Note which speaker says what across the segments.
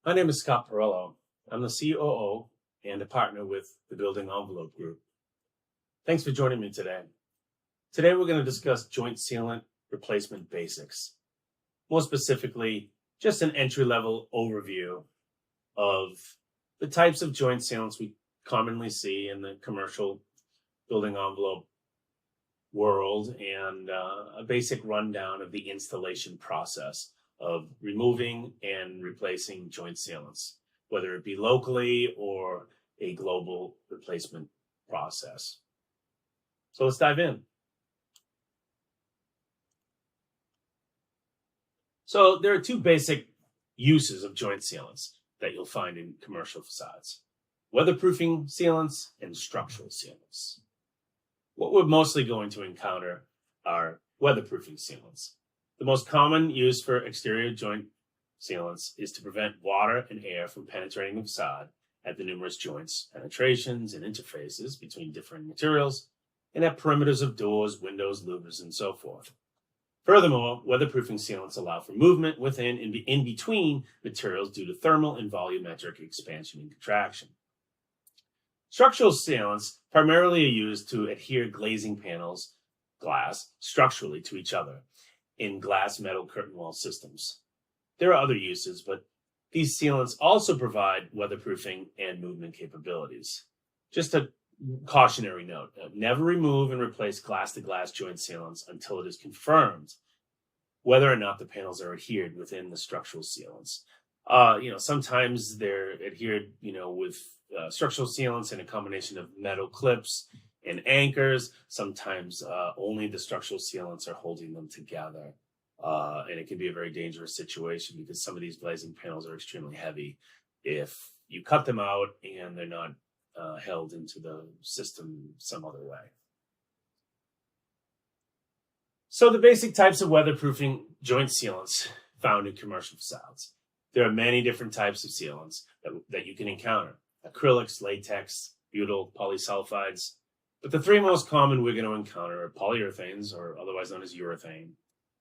Speaker 1: My name is Scott Perello. I'm the COO and a partner with the Building Envelope Group. Thanks for joining me today. Today we're going to discuss joint sealant replacement basics. More specifically, just an entry-level overview of the types of joint sealants we commonly see in the commercial building envelope world and a basic rundown of the installation process of removing and replacing joint sealants, whether it be locally or a global replacement process. So let's dive in. So there are two basic uses of joint sealants that you'll find in commercial facades: weatherproofing sealants and structural sealants. What we're mostly going to encounter are weatherproofing sealants. The most common use for exterior joint sealants is to prevent water and air from penetrating the facade at the numerous joints, penetrations, and interfaces between different materials, and at perimeters of doors, windows, louvers, and so forth. Furthermore, weatherproofing sealants allow for movement within and in between materials due to thermal and volumetric expansion and contraction. Structural sealants primarily are used to adhere glazing panels, glass, structurally to each other in glass metal curtain wall systems. There are other uses, but these sealants also provide weatherproofing and movement capabilities. Just a cautionary note: never remove and replace glass-to-glass joint sealants until it is confirmed whether or not the panels are adhered within the structural sealants. Sometimes they're adhered, with structural sealants in a combination of metal clips and anchors. Sometimes only the structural sealants are holding them together. And it can be a very dangerous situation because some of these glazing panels are extremely heavy if you cut them out and they're not held into the system some other way. So the basic types of weatherproofing joint sealants found in commercial facades. There are many different types of sealants that you can encounter: acrylics, latex, butyl, polysulfides. But the three most common we're going to encounter are polyurethanes, or otherwise known as urethane,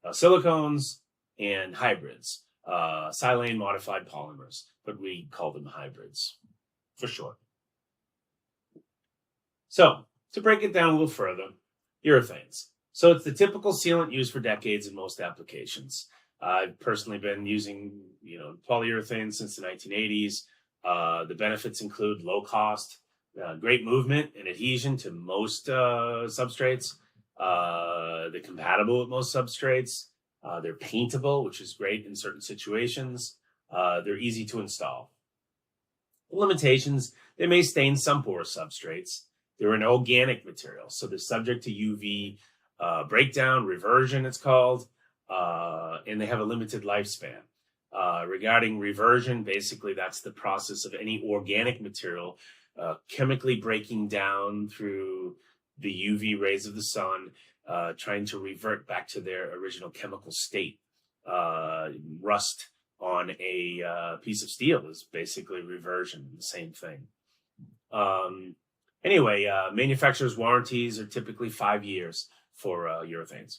Speaker 1: silicones, and hybrids, silane modified polymers, but we call them hybrids for short. So to break it down a little further, urethanes. So it's the typical sealant used for decades in most applications. I've personally been using, polyurethane since the 1980s. The benefits include low cost, great movement and adhesion to most substrates. They're compatible with most substrates. They're paintable, which is great in certain situations. They're easy to install. Limitations: they may stain some porous substrates. They're an organic material, so they're subject to UV breakdown, reversion it's called, and they have a limited lifespan. Regarding reversion, basically that's the process of any organic material chemically breaking down through the UV rays of the sun, trying to revert back to their original chemical state. Rust on a piece of steel is basically reversion, the same thing. Manufacturers' warranties are typically 5 years for urethanes.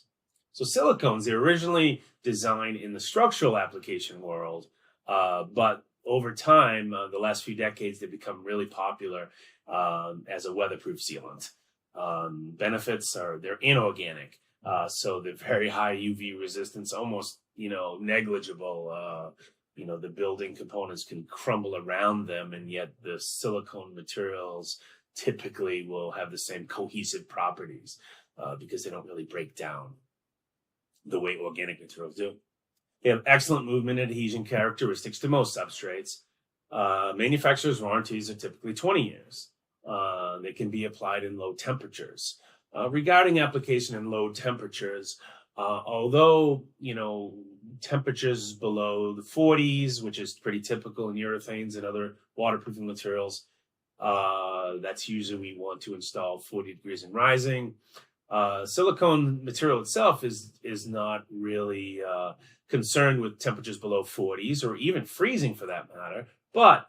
Speaker 1: So silicones, they're originally designed in the structural application world, but over time, the last few decades, they've become really popular as a weatherproof sealant. Benefits are they're inorganic, so they're very high UV resistance, almost negligible. The building components can crumble around them, and yet the silicone materials typically will have the same cohesive properties because they don't really break down the way organic materials do. They have excellent movement and adhesion characteristics to most substrates. Manufacturers' warranties are typically 20 years. They can be applied in low temperatures. Regarding application in low temperatures, although, temperatures below the 40s, which is pretty typical in urethanes and other waterproofing materials, that's usually we want to install 40 degrees and rising. Silicone material itself is not really concerned with temperatures below 40s or even freezing for that matter. But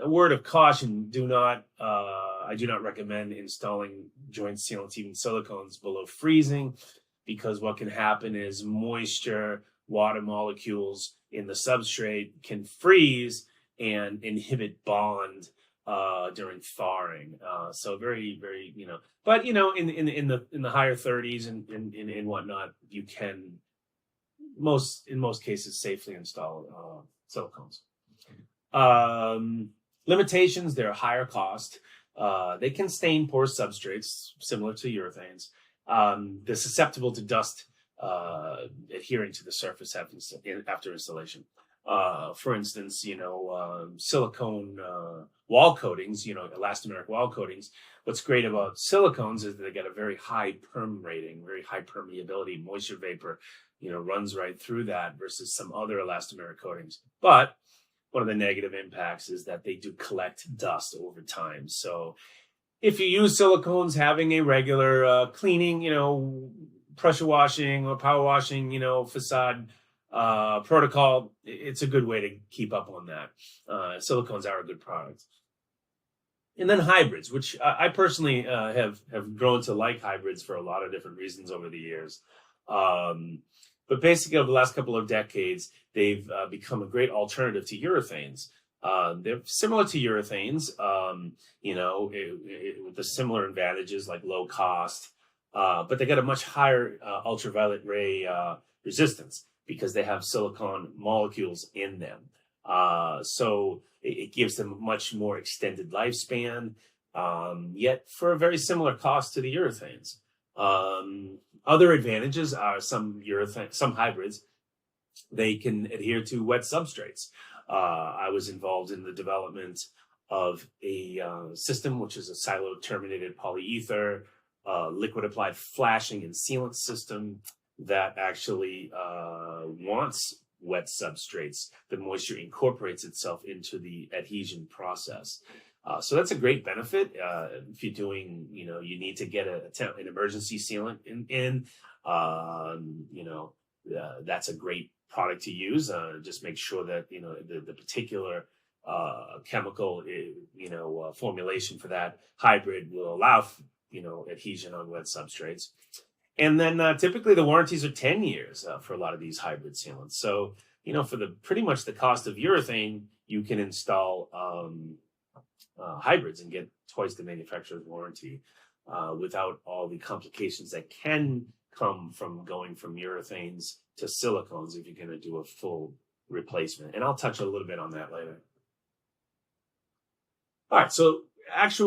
Speaker 1: a word of caution: I do not recommend installing joint sealants, even silicones, below freezing, because what can happen is moisture water molecules in the substrate can freeze and inhibit bond during thawing. So very, very, but in the higher 30s and whatnot, you can in most cases safely install silicones. Limitations: they're a higher cost. They can stain porous substrates similar to urethanes. They're susceptible to dust adhering to the surface after installation. For instance, silicone wall coatings, elastomeric wall coatings. What's great about silicones is that they get a very high perm rating, very high permeability. Moisture vapor, runs right through that versus some other elastomeric coatings. But one of the negative impacts is that they do collect dust over time. So if you use silicones, having a regular cleaning, pressure washing or power washing, facade protocol, it's a good way to keep up on that. Silicones are a good product. And then hybrids, which I personally have grown to like hybrids for a lot of different reasons over the years. But basically, over the last couple of decades, they've become a great alternative to urethanes. They're similar to urethanes, with the similar advantages like low cost, but they got a much higher ultraviolet ray resistance because they have silicone molecules in them. So it gives them a much more extended lifespan, yet for a very similar cost to the urethanes. Other advantages are some hybrids, they can adhere to wet substrates. I was involved in the development of a system, which is a silo-terminated polyether, liquid applied flashing and sealant system that actually wants wet substrates. The moisture incorporates itself into the adhesion process. So that's a great benefit. If you're doing, you need to get an emergency sealant in, that's a great product to use. Just make sure that, the particular chemical, formulation for that hybrid will allow, adhesion on wet substrates. And then typically the warranties are 10 years for a lot of these hybrid sealants. So, for pretty much the cost of urethane, you can install hybrids and get twice the manufacturer's warranty without all the complications that can come from going from urethanes to silicones if you're going to do a full replacement. And I'll touch a little bit on that later. All right, so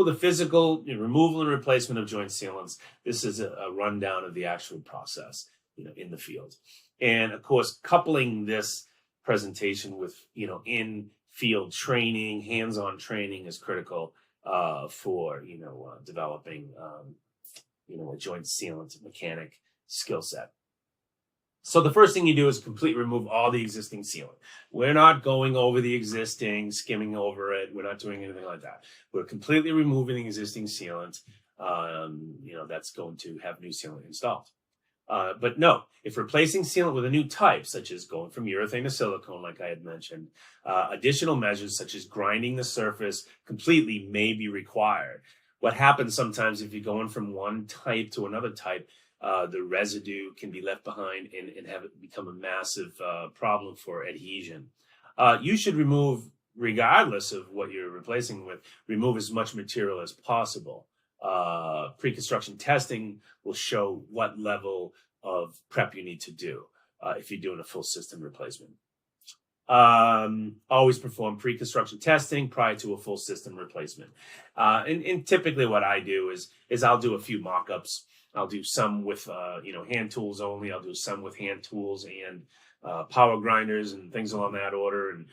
Speaker 1: the physical removal and replacement of joint sealants. This is a rundown of the actual process, in the field. And of course, coupling this presentation with, in-field training, hands-on training is critical for, developing, a joint sealant mechanic skill set. So the first thing you do is completely remove all the existing sealant. We're not going over the existing, skimming over it. We're not doing anything like that. We're completely removing the existing sealant. That's going to have new sealant installed. But no, if replacing sealant with a new type, such as going from urethane to silicone, like I had mentioned, additional measures such as grinding the surface completely may be required. What happens sometimes if you're going from one type to another type, the residue can be left behind and have it become a massive problem for adhesion. You should remove, regardless of what you're replacing with, remove as much material as possible. Pre-construction testing will show what level of prep you need to do if you're doing a full system replacement. Always perform pre-construction testing prior to a full system replacement. And typically what I do is I'll do a few mock-ups. I'll do some with, hand tools only. I'll do some with hand tools and power grinders and things along that order. And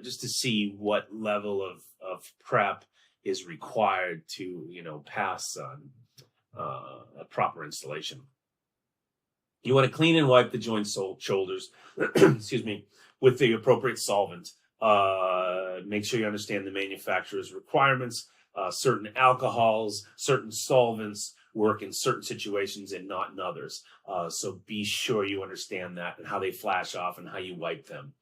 Speaker 1: just to see what level of prep is required to, pass a proper installation. You want to clean and wipe the joint shoulders, excuse me, with the appropriate solvent. Make sure you understand the manufacturer's requirements. Certain alcohols, certain solvents work in certain situations and not in others. So be sure you understand that and how they flash off and how you wipe them.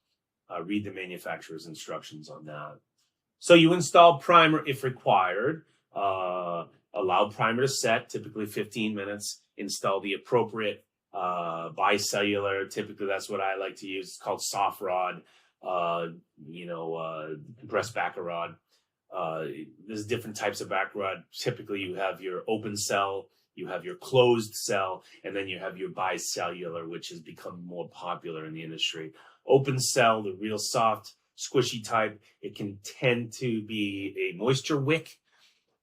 Speaker 1: Read the manufacturer's instructions on that. So you install primer if required. Allow primer to set, typically 15 minutes. Install the appropriate bicellular. Typically, that's what I like to use. It's called soft rod, compressed backer rod. There's different types of backer rod. Typically, you have your open cell, you have your closed cell, and then you have your bicellular, which has become more popular in the industry. Open cell, the real soft, squishy type, it can tend to be a moisture wick.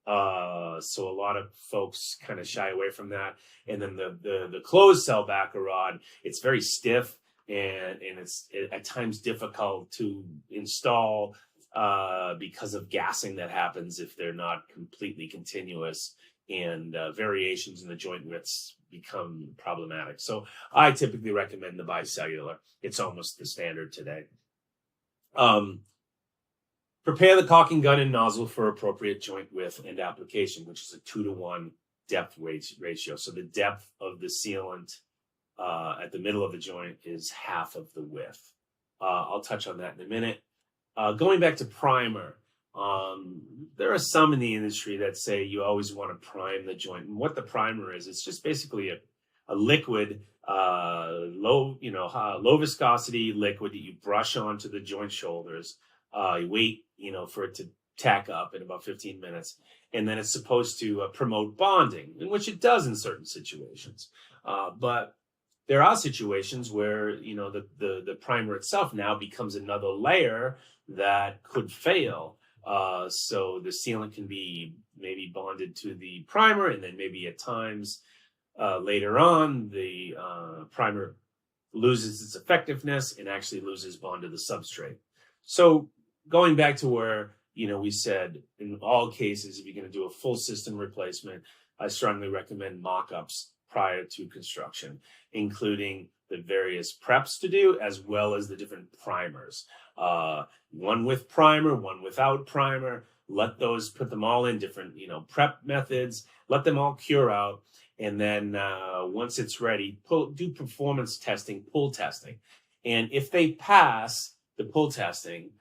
Speaker 1: So a lot of folks kind of shy away from that. And then the closed cell backer rod, it's very stiff and it's at times difficult to install because of gassing that happens if they're not completely continuous, and variations in the joint widths become problematic. So I typically recommend the bicellular. It's almost the standard today. Prepare the caulking gun and nozzle for appropriate joint width and application, which is a 2-to-1 depth ratio. So the depth of the sealant at the middle of the joint is half of the width. I'll touch on that in a minute. Going back to primer, there are some in the industry that say you always want to prime the joint. And what the primer is, it's just basically a liquid, low viscosity liquid that you brush onto the joint shoulders. You wait, for it to tack up in about 15 minutes. And then it's supposed to promote bonding, in which it does in certain situations. But there are situations where, the primer itself now becomes another layer that could fail. So the sealant can be maybe bonded to the primer, and then maybe at times later on, the primer loses its effectiveness and actually loses bond to the substrate. So going back to where, we said in all cases, if you're going to do a full system replacement, I strongly recommend mock-ups prior to construction, including the various preps to do, as well as the different primers. One with primer, one without primer. Put them all in different, prep methods. Let them all cure out. And then once it's ready, do performance testing, pull testing. And if they pass the pull testing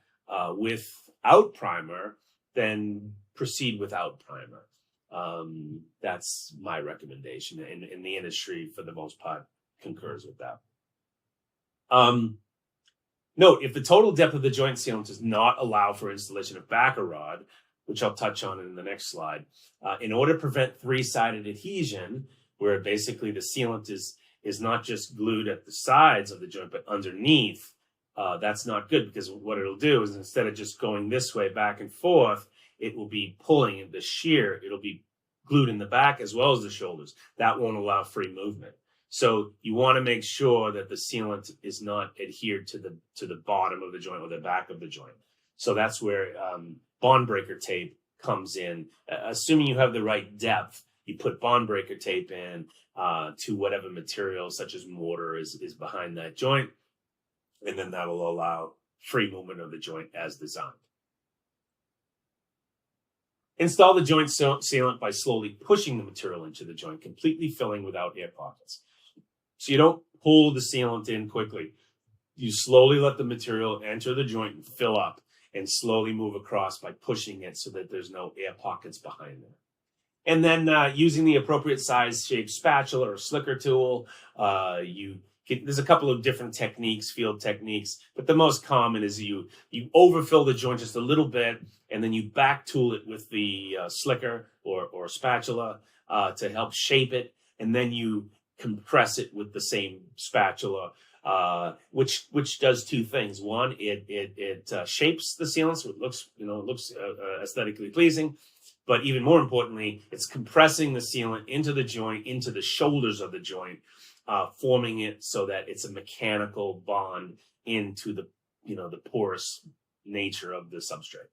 Speaker 1: without primer, then proceed without primer. That's my recommendation, and the industry, for the most part, concurs with that. Note, if the total depth of the joint sealant does not allow for installation of backer rod, which I'll touch on in the next slide, in order to prevent three-sided adhesion, where basically the sealant is not just glued at the sides of the joint, but underneath, that's not good, because what it'll do is, instead of just going this way back and forth, it will be pulling the shear. It'll be glued in the back as well as the shoulders. That won't allow free movement. So you want to make sure that the sealant is not adhered to the bottom of the joint or the back of the joint. So that's where bond breaker tape comes in. Assuming you have the right depth, you put bond breaker tape in to whatever material, such as mortar, is behind that joint. And then that will allow free movement of the joint as designed. Install the joint sealant by slowly pushing the material into the joint, completely filling without air pockets. So you don't pull the sealant in quickly. You slowly let the material enter the joint and fill up, and slowly move across by pushing it so that there's no air pockets behind there. And then using the appropriate size, shape spatula or slicker tool, there's a couple of different techniques, field techniques, but the most common is you overfill the joint just a little bit, and then you back tool it with the slicker or spatula to help shape it, and then you compress it with the same spatula, which does two things. One, it shapes the sealant so it looks aesthetically pleasing. But even more importantly, it's compressing the sealant into the joint, into the shoulders of the joint, forming it so that it's a mechanical bond into the porous nature of the substrate.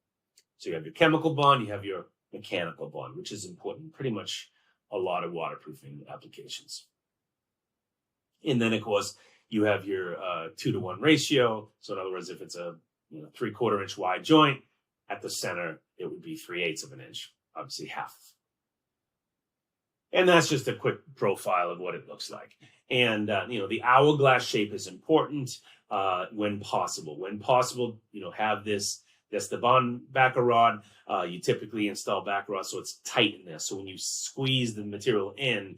Speaker 1: So you have your chemical bond, you have your mechanical bond, which is important in pretty much a lot of waterproofing applications. And then, of course, you have your 2-to-1 ratio. So in other words, if it's a 3/4 inch wide joint, at the center, it would be 3/8 of an inch, obviously half. And that's just a quick profile of what it looks like. And, the hourglass shape is important when possible. When possible, have this That's the bond backer rod. You typically install backer rod so it's tight in there. So when you squeeze the material in,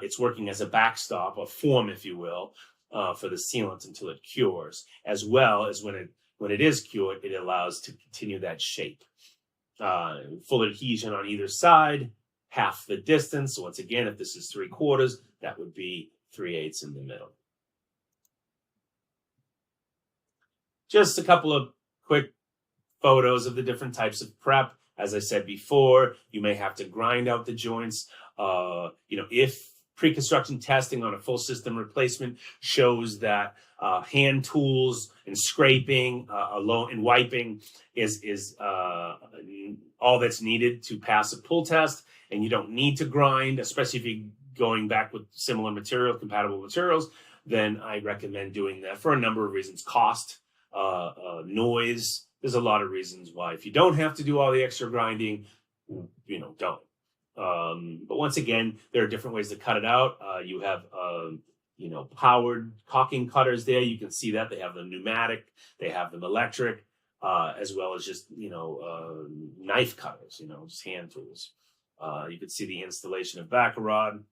Speaker 1: it's working as a backstop, a form, if you will, for the sealant until it cures, as well as when it is cured, it allows to continue that shape. Full adhesion on either side, half the distance. So once again, if this is 3/4, that would be 3/8 in the middle. Just a couple of quick photos of the different types of prep. As I said before, you may have to grind out the joints. If pre-construction testing on a full system replacement shows that hand tools and scraping alone and wiping is all that's needed to pass a pull test, and you don't need to grind, especially if you're going back with similar material, compatible materials, then I recommend doing that for a number of reasons. Cost, noise. There's a lot of reasons why. If you don't have to do all the extra grinding, don't. But once again, there are different ways to cut it out. You have, powered caulking cutters there. You can see that they have them pneumatic, they have them electric, as well as just, knife cutters, just hand tools. You can see the installation of backer rod.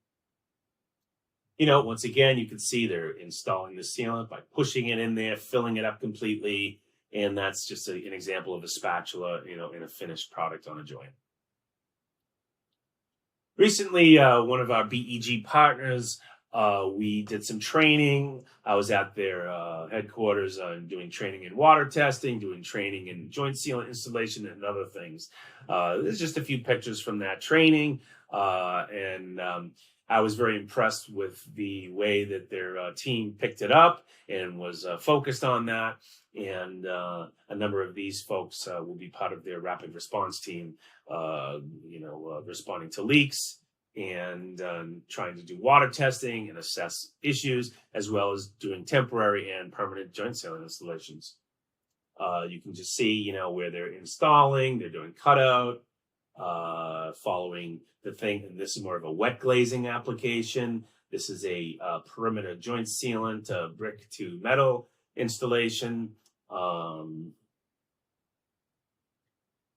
Speaker 1: Once again, you can see they're installing the sealant by pushing it in there, filling it up completely. And that's just an example of a spatula, in a finished product on a joint. Recently, one of our BEG partners, we did some training. I was at their headquarters doing training in water testing, doing training in joint sealant installation, and other things. There's just a few pictures from that training. And I was very impressed with the way that their team picked it up and was focused on that. And a number of these folks will be part of their rapid response team, responding to leaks and trying to do water testing and assess issues, as well as doing temporary and permanent joint sealant installations. You can just see, where they're installing, they're doing cutout, following the thing. And this is more of a wet glazing application. This is a perimeter joint sealant, brick to metal installation.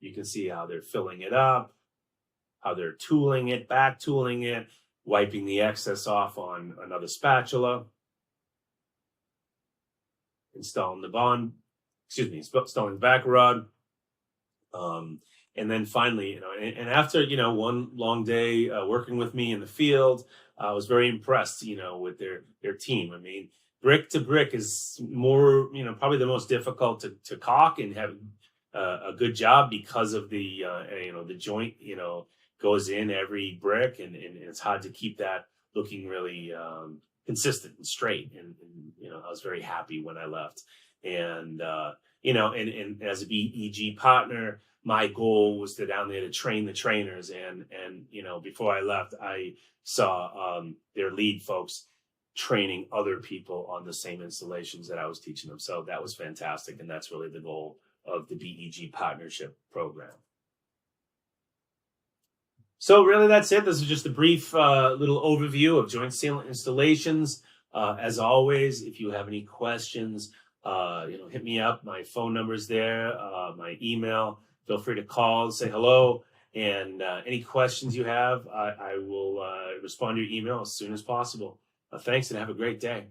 Speaker 1: You can see how they're filling it up, how they're tooling it, back tooling it, wiping the excess off on another spatula, installing the installing the backer rod. And then finally, and after, one long day working with me in the field, I was very impressed, with their team. I mean, brick to brick is more, probably the most difficult to caulk and have a good job because of the, the joint, goes in every brick, and it's hard to keep that looking really consistent and straight. And I was very happy when I left. And, and as a BEG partner, my goal was to down there to train the trainers. And before I left, I saw their lead folks training other people on the same installations that I was teaching them. So that was fantastic. And that's really the goal of the BEG partnership program. So really, that's it. This is just a brief little overview of joint sealant installations. As always, if you have any questions, hit me up. My phone number's there, my email. Feel free to call, say hello, and any questions you have, I will respond to your email as soon as possible. Thanks, and have a great day.